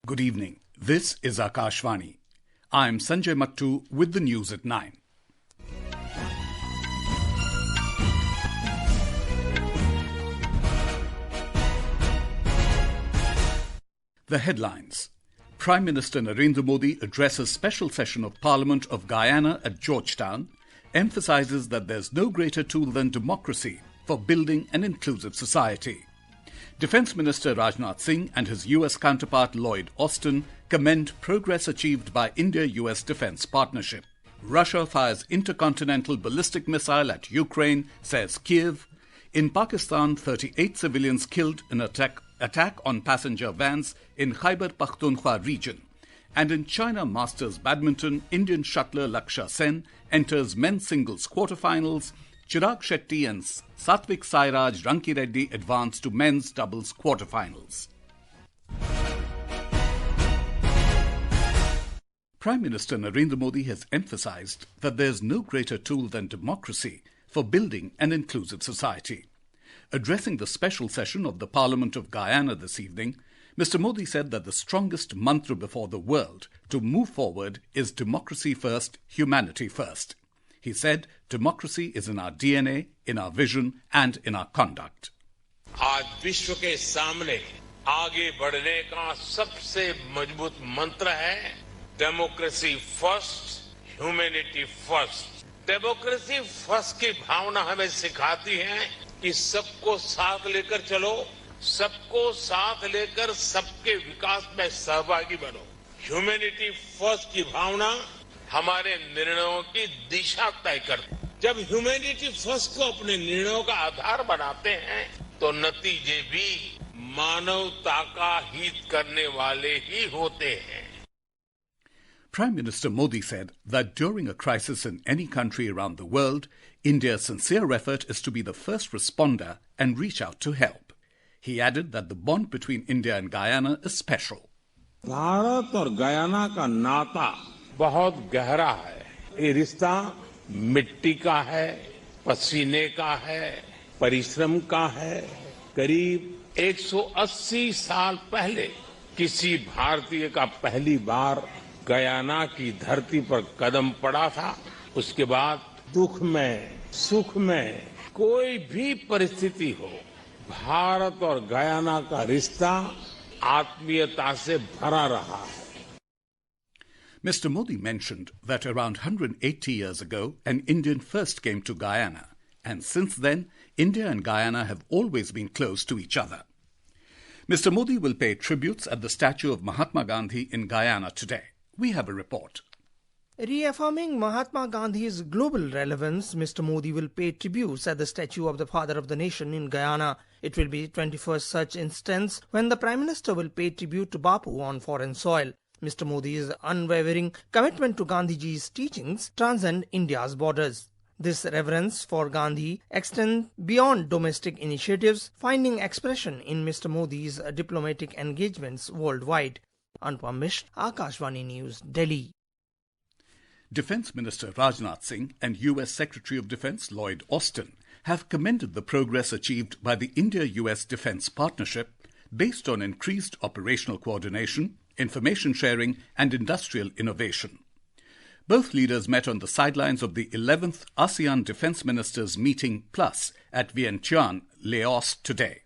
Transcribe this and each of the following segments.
Good evening. This is Akashvani. I'm Sanjay Mattu with the news at 9. The headlines. Prime Minister Narendra Modi addresses special session of Parliament of Guyana at Georgetown, emphasizes that there's no greater tool than democracy for building an inclusive society. Defence Minister Rajnath Singh and his US counterpart Lloyd Austin commend progress achieved by India-US defence partnership. Russia fires intercontinental ballistic missile at Ukraine, says Kyiv. In Pakistan, 38 civilians killed in attack on passenger vans in Khyber Pakhtunkhwa region. And in China Masters Badminton, Indian shuttler Lakshya Sen enters men's singles quarterfinals. Chirag, Shetty and Satwiksairaj Rankireddy advance to men's doubles quarterfinals. Prime Minister Narendra Modi has emphasized that there is no greater tool than democracy for building an inclusive society. Addressing the special session of the Parliament of Guyana this evening, Mr. Modi said that the strongest mantra before the world to move forward is democracy first, humanity first. He said democracy is in our DNA, in our vision and in our conduct. आज विश्व के सामने आगे बढ़ने का सबसे मजबूत मंत्र है democracy first, humanity first. Democracy first की भावना हमें सिखाती है कि सबको साथ लेकर चलो, सबको साथ लेकर सबके विकास में सहभागी बनो। ह्यूमैनिटी फर्स्ट की भावना हमारे निर्णयों की दिशा तय करती है। जब ह्यूमैनिटी फर्स्ट को अपने निर्णयों का आधार बनाते हैं तो नतीजे भी मानवता का हित करने वाले ही होते हैं। Prime Minister Modi said that during a crisis in any country around the world, India's sincere effort is to be the first responder and reach out to help. He added that the bond between India and Guyana is special. Bharat और Guyana का नाता बहुत गहरा है। ये रिश्ता मिट्टी का है, पसीने का है, परिश्रम का है। करीब 180 साल पहले किसी भारतीय का पहली बार गयाना की धरती पर कदम पड़ा था। उसके बाद दुख में, सुख में, कोई भी परिस्थिति हो, भारत और गयाना का रिश्ता आत्मीयता से भरा रहा है। Mr. Modi mentioned that around 180 years ago, an Indian first came to Guyana, and since then, India and Guyana have always been close to each other. Mr. Modi will pay tributes at the statue of Mahatma Gandhi in Guyana today. We have a report. Reaffirming Mahatma Gandhi's global relevance, Mr. Modi will pay tributes at the statue of the Father of the Nation in Guyana. It will be 21st such instance when the Prime Minister will pay tribute to Bapu on foreign soil. Mr. Modi's unwavering commitment to Gandhiji's teachings transcend India's borders. This reverence for Gandhi extends beyond domestic initiatives, finding expression in Mr. Modi's diplomatic engagements worldwide. Anupam Mishra, Akashvani News, Delhi. Defence Minister Rajnath Singh and US Secretary of Defence Lloyd Austin have commended the progress achieved by the India-US defence partnership based on increased operational coordination, information sharing and industrial innovation. Both leaders met on the sidelines of the 11th ASEAN Defence Ministers Meeting Plus at Vientiane, Laos today.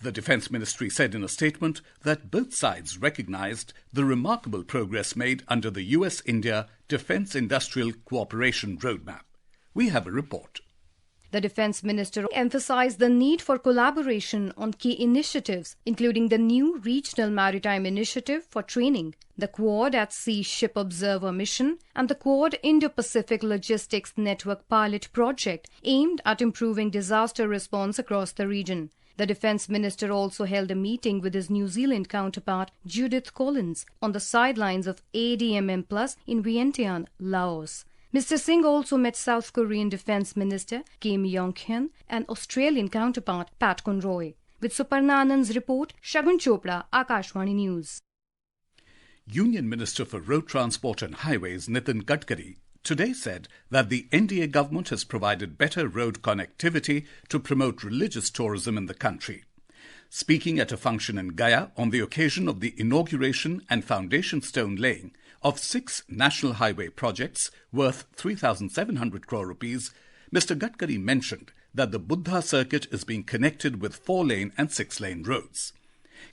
The Defence Ministry said in a statement that both sides recognized the remarkable progress made under the US-India Defence Industrial Cooperation Roadmap. We have a report. The Defence Minister emphasized the need for collaboration on key initiatives, including the new Regional Maritime Initiative for training, the Quad at Sea Ship Observer Mission, and the Quad Indo-Pacific Logistics Network Pilot Project aimed at improving disaster response across the region. The Defence Minister also held a meeting with his New Zealand counterpart Judith Collins on the sidelines of ADMM Plus in Vientiane, Laos. Mr. Singh also met South Korean Defence Minister Kim Yong-hyun and Australian counterpart Pat Conroy. With Suparna Anand's report, Shagun Chopra, Akashvani News. Union Minister for Road Transport and Highways Nitin Gadkari today said that the NDA government has provided better road connectivity to promote religious tourism in the country. Speaking at a function in Gaya on the occasion of the inauguration and foundation stone laying of 6 national highway projects worth 3,700 crore rupees, Mr. Gadkari mentioned that the Buddha circuit is being connected with 4-lane and 6-lane roads.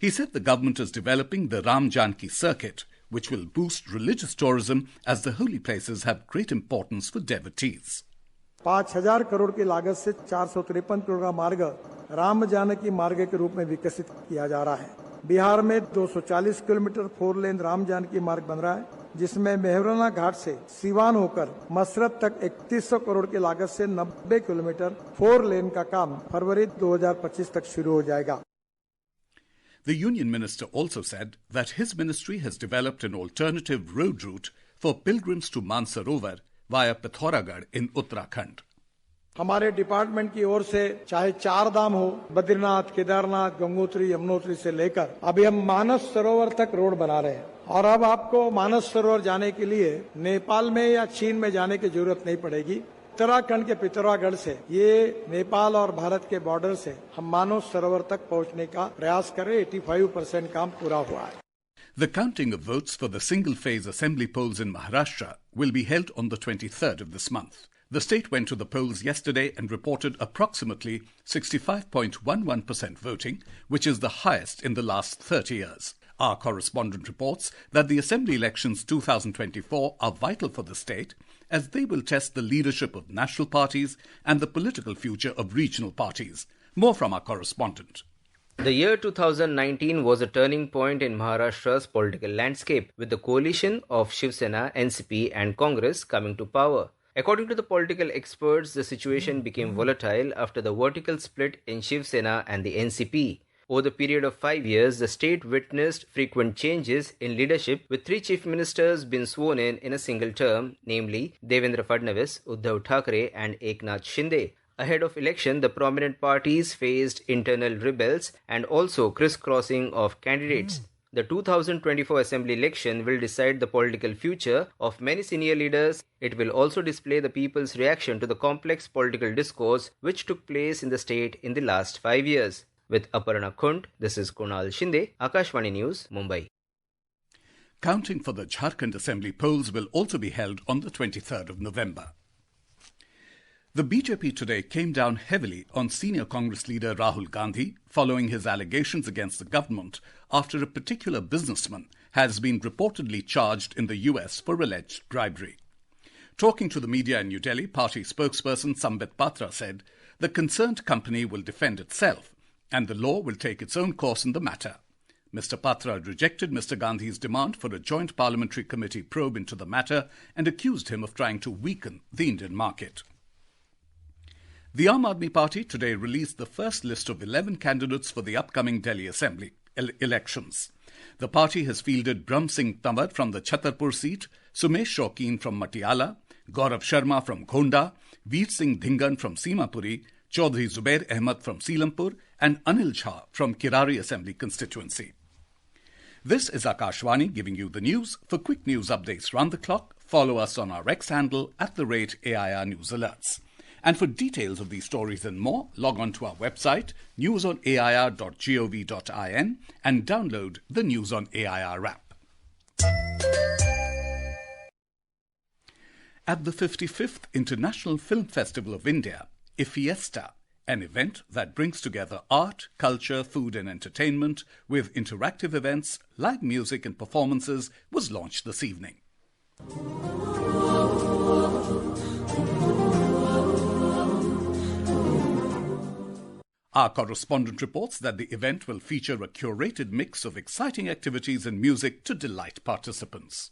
He said the government is developing the Ram Janki circuit, which will boost religious tourism as the holy places have great importance for devotees. 5,000 crore की लागत से 453 करोड़ का मार्ग राम जानकी मार्ग के रूप में विकसित किया जा रहा है। बिहार में 240 किलोमीटर 4 लेन राम जानकी मार्ग बन रहा है, जिसमें मेहराना घाट से सीवान होकर मसरत तक 3100 करोड़ की लागत से 90 किलोमीटर 4 लेन का काम फरवरी 2025 तक शुरू हो जाएगा। The Union Minister also said that his ministry has developed an alternative road route for pilgrims to Mansarovar via Pithoragarh in Uttarakhand. हमारे डिपार्टमेंट की ओर से चाहे 4 धाम हो, बद्रीनाथ, केदारनाथ, गंगोत्री, यमुनोत्री से लेकर अभी हम मानस सरोवर तक रोड बना रहे हैं। और अब आपको मानस सरोवर जाने के लिए नेपाल में या चीन में जाने की जरूरत नहीं पड़ेगी। उत्तराखंड के पिथौरागढ़ से ये नेपाल और भारत के बॉर्डर से हम मानस सरोवर तक पहुंचने का प्रयास करें। 85% काम पूरा हुआ है। The counting of votes for the single-phase assembly polls in Maharashtra will be held on the 23rd of this month. The state went to the polls yesterday and reported approximately 65.11% voting, which is the highest in the last 30 years. Our correspondent reports that the Assembly elections 2024 are vital for the state as they will test the leadership of national parties and the political future of regional parties. More from our correspondent. The year 2019 was a turning point in Maharashtra's political landscape, with the coalition of Shiv Sena, NCP and Congress coming to power. According to the political experts, the situation became volatile after the vertical split in Shiv Sena and the NCP. Over the period of 5 years, the state witnessed frequent changes in leadership, with 3 chief ministers being sworn in a single term, namely Devendra Fadnavis, Uddhav Thackeray and Eknath Shinde. Ahead of election, the prominent parties faced internal rebels and also crisscrossing of candidates. The 2024 Assembly election will decide the political future of many senior leaders. It will also display the people's reaction to the complex political discourse which took place in the state in the last 5 years. With Aparna Khund, this is Kunal Shinde, Akashvani News, Mumbai. Counting for the Jharkhand Assembly polls will also be held on the 23rd of November. The BJP today came down heavily on senior Congress leader Rahul Gandhi following his allegations against the government after a particular businessman has been reportedly charged in the US for alleged bribery. Talking to the media in New Delhi, party spokesperson Sambit Patra said the concerned company will defend itself and the law will take its own course in the matter. Mr. Patra rejected Mr. Gandhi's demand for a joint parliamentary committee probe into the matter and accused him of trying to weaken the Indian market. The Aam Aadmi Party today released the first list of 11 candidates for the upcoming Delhi Assembly elections. The party has fielded Brahm Singh Tanwar from the Chhatarpur seat, Sumesh Shaukin from Patiala, Gaurav Sharma from Gonda, Veer Singh Dhingan from Simapuri, Chaudhry Zubair Ahmed from Seelampur, and Anil Jha from Kirari Assembly constituency. This is Akashvani giving you the news. For quick news updates round the clock, follow us on our X handle @AIR News Alerts. And for details of these stories and more, log on to our website, newsonair.gov.in, and download the News on AIR app. At the 55th International Film Festival of India, IFIESTA, an event that brings together art, culture, food and entertainment with interactive events, live music and performances, was launched this evening. Our correspondent reports that the event will feature a curated mix of exciting activities and music to delight participants.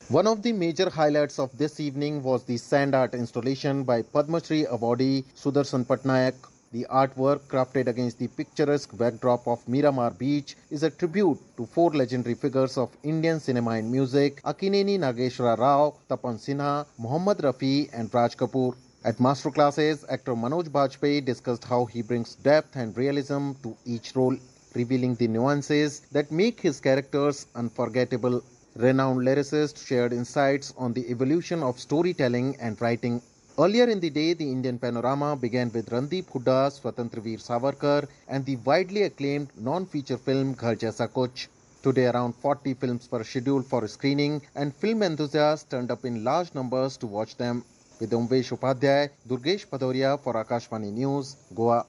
One of the major highlights of this evening was the sand art installation by Padma Shri awardee Sudarshan Patnaik. The artwork, crafted against the picturesque backdrop of Miramar Beach, is a tribute to 4 legendary figures of Indian cinema and music: Akineni Nageshwara Rao, Tapan Sinha, Mohammad Rafi and Raj Kapoor. At masterclasses, actor Manoj Bajpayee discussed how he brings depth and realism to each role, revealing the nuances that make his characters unforgettable. Renowned lyricist shared insights on the evolution of storytelling and writing, Earlier in the day, the Indian panorama began with Randeep Huda's Swatantra Veer Savarkar and the widely acclaimed non-feature film Ghar Jaisa Kuch. Today, around 40 films were scheduled for screening and film enthusiasts turned up in large numbers to watch them. With Umvesh Upadhyay, Durgesh Padoria for Akashvani News, Goa.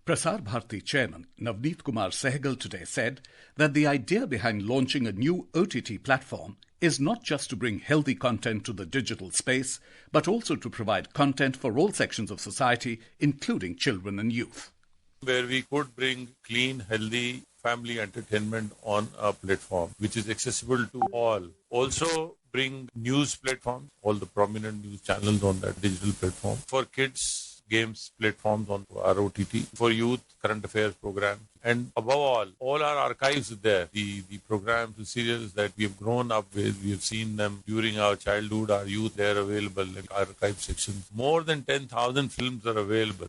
Prasar Bharati chairman Navneet Kumar Sehgal today said that the idea behind launching a new OTT platform is not just to bring healthy content to the digital space, but also to provide content for all sections of society, including children and youth. Where we could bring clean, healthy family entertainment on a platform which is accessible to all. Also bring news platforms, all the prominent news channels on that digital platform. For kids, games platforms on our OTT, for youth, current affairs programs, and above all our archives are there. The programs, the serials that we have grown up with, we have seen them during our childhood, our youth, they are available in archive sections. More than 10,000 films are available.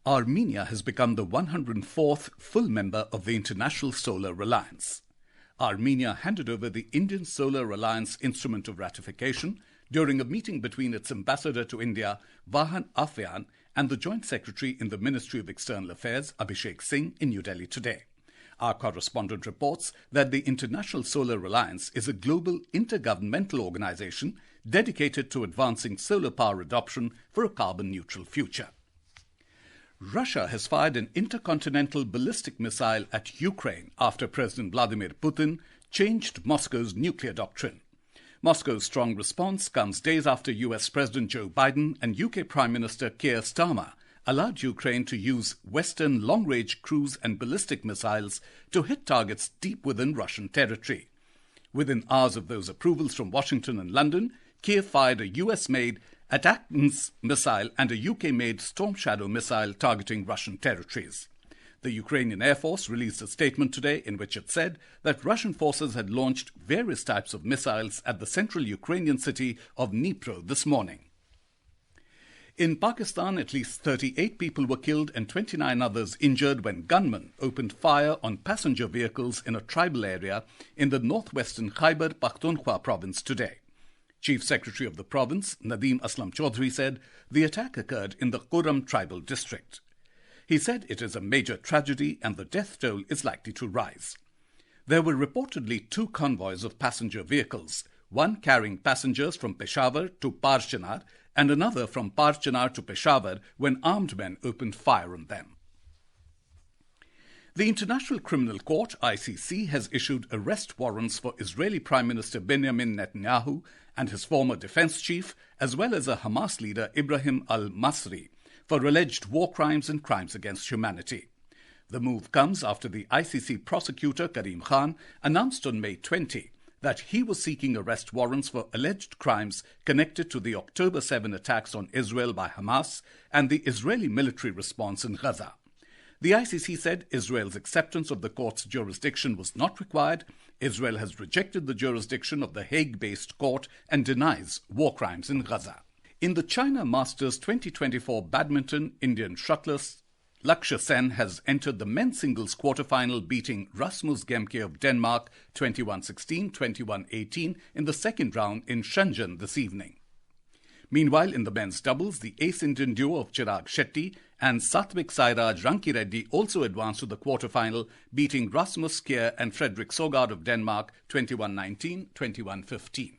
Armenia has become the 104th full member of the International Solar Alliance. Armenia handed over the Indian Solar Alliance Instrument of Ratification during a meeting between its ambassador to India, Vahan Afyan, and the Joint Secretary in the Ministry of External Affairs, Abhishek Singh, in New Delhi today. Our correspondent reports that the International Solar Alliance is a global intergovernmental organization dedicated to advancing solar power adoption for a carbon-neutral future. Russia has fired an intercontinental ballistic missile at Ukraine after President Vladimir Putin changed Moscow's nuclear doctrine. Moscow's strong response comes days after US President Joe Biden and UK Prime Minister Keir Starmer allowed Ukraine to use Western long-range cruise and ballistic missiles to hit targets deep within Russian territory. Within hours of those approvals from Washington and London, Kyiv fired a US-made ATACMS missile and a UK-made Storm Shadow missile targeting Russian territories. The Ukrainian Air Force released a statement today in which it said that Russian forces had launched various types of missiles at the central Ukrainian city of Dnipro this morning. In Pakistan, at least 38 people were killed and 29 others injured when gunmen opened fire on passenger vehicles in a tribal area in the northwestern Khyber Pakhtunkhwa province today. Chief Secretary of the province, Nadeem Aslam Chaudhry, said the attack occurred in the Quram tribal district. He said it is a major tragedy and the death toll is likely to rise. There were reportedly 2 convoys of passenger vehicles, one carrying passengers from Peshawar to Parchanar and another from Parchanar to Peshawar when armed men opened fire on them. The International Criminal Court, ICC, has issued arrest warrants for Israeli Prime Minister Benjamin Netanyahu and his former defense chief, as well as a Hamas leader Ibrahim al-Masri, for alleged war crimes and crimes against humanity. The move comes after the ICC prosecutor Karim Khan announced on May 20 that he was seeking arrest warrants for alleged crimes connected to the October 7 attacks on Israel by Hamas and the Israeli military response in Gaza. The ICC said Israel's acceptance of the court's jurisdiction was not required. Israel has rejected the jurisdiction of the Hague-based court and denies war crimes in Gaza. In the China Masters 2024 Badminton, Indian shuttler Lakshya Sen has entered the men's singles quarterfinal, beating Rasmus Gemke of Denmark 21-16, 21-18 in the second round in Shenzhen this evening. Meanwhile, in the men's doubles, the ace Indian duo of Chirag Shetty and Satwiksairaj Rankireddy also advanced to the quarterfinal, beating Rasmus Kjær and Fredrik Søgaard of Denmark 21-19, 21-15.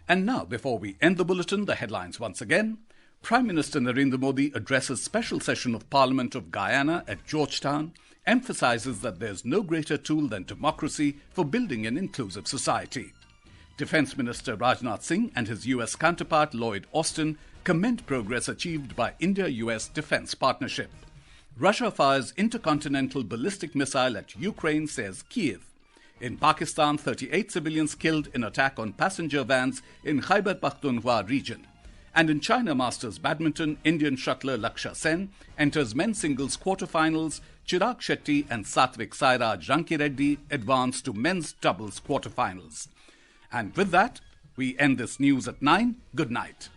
And now, before we end the bulletin, the headlines once again. Prime Minister Narendra Modi addresses special session of Parliament of Guyana at Georgetown, emphasizes that there's no greater tool than democracy for building an inclusive society. Defense Minister Rajnath Singh and his US counterpart Lloyd Austin commend progress achieved by India-US defense partnership. Russia fires intercontinental ballistic missile at Ukraine, says Kyiv. In Pakistan, 38 civilians killed in attack on passenger vans in Khyber Pakhtunkhwa region. And in China Masters Badminton, Indian shuttler Lakshya Sen enters men's singles quarterfinals. Chirag Shetty and Satwiksairaj Rankireddy advance to men's doubles quarterfinals. And with that, we end this news at 9. Good night.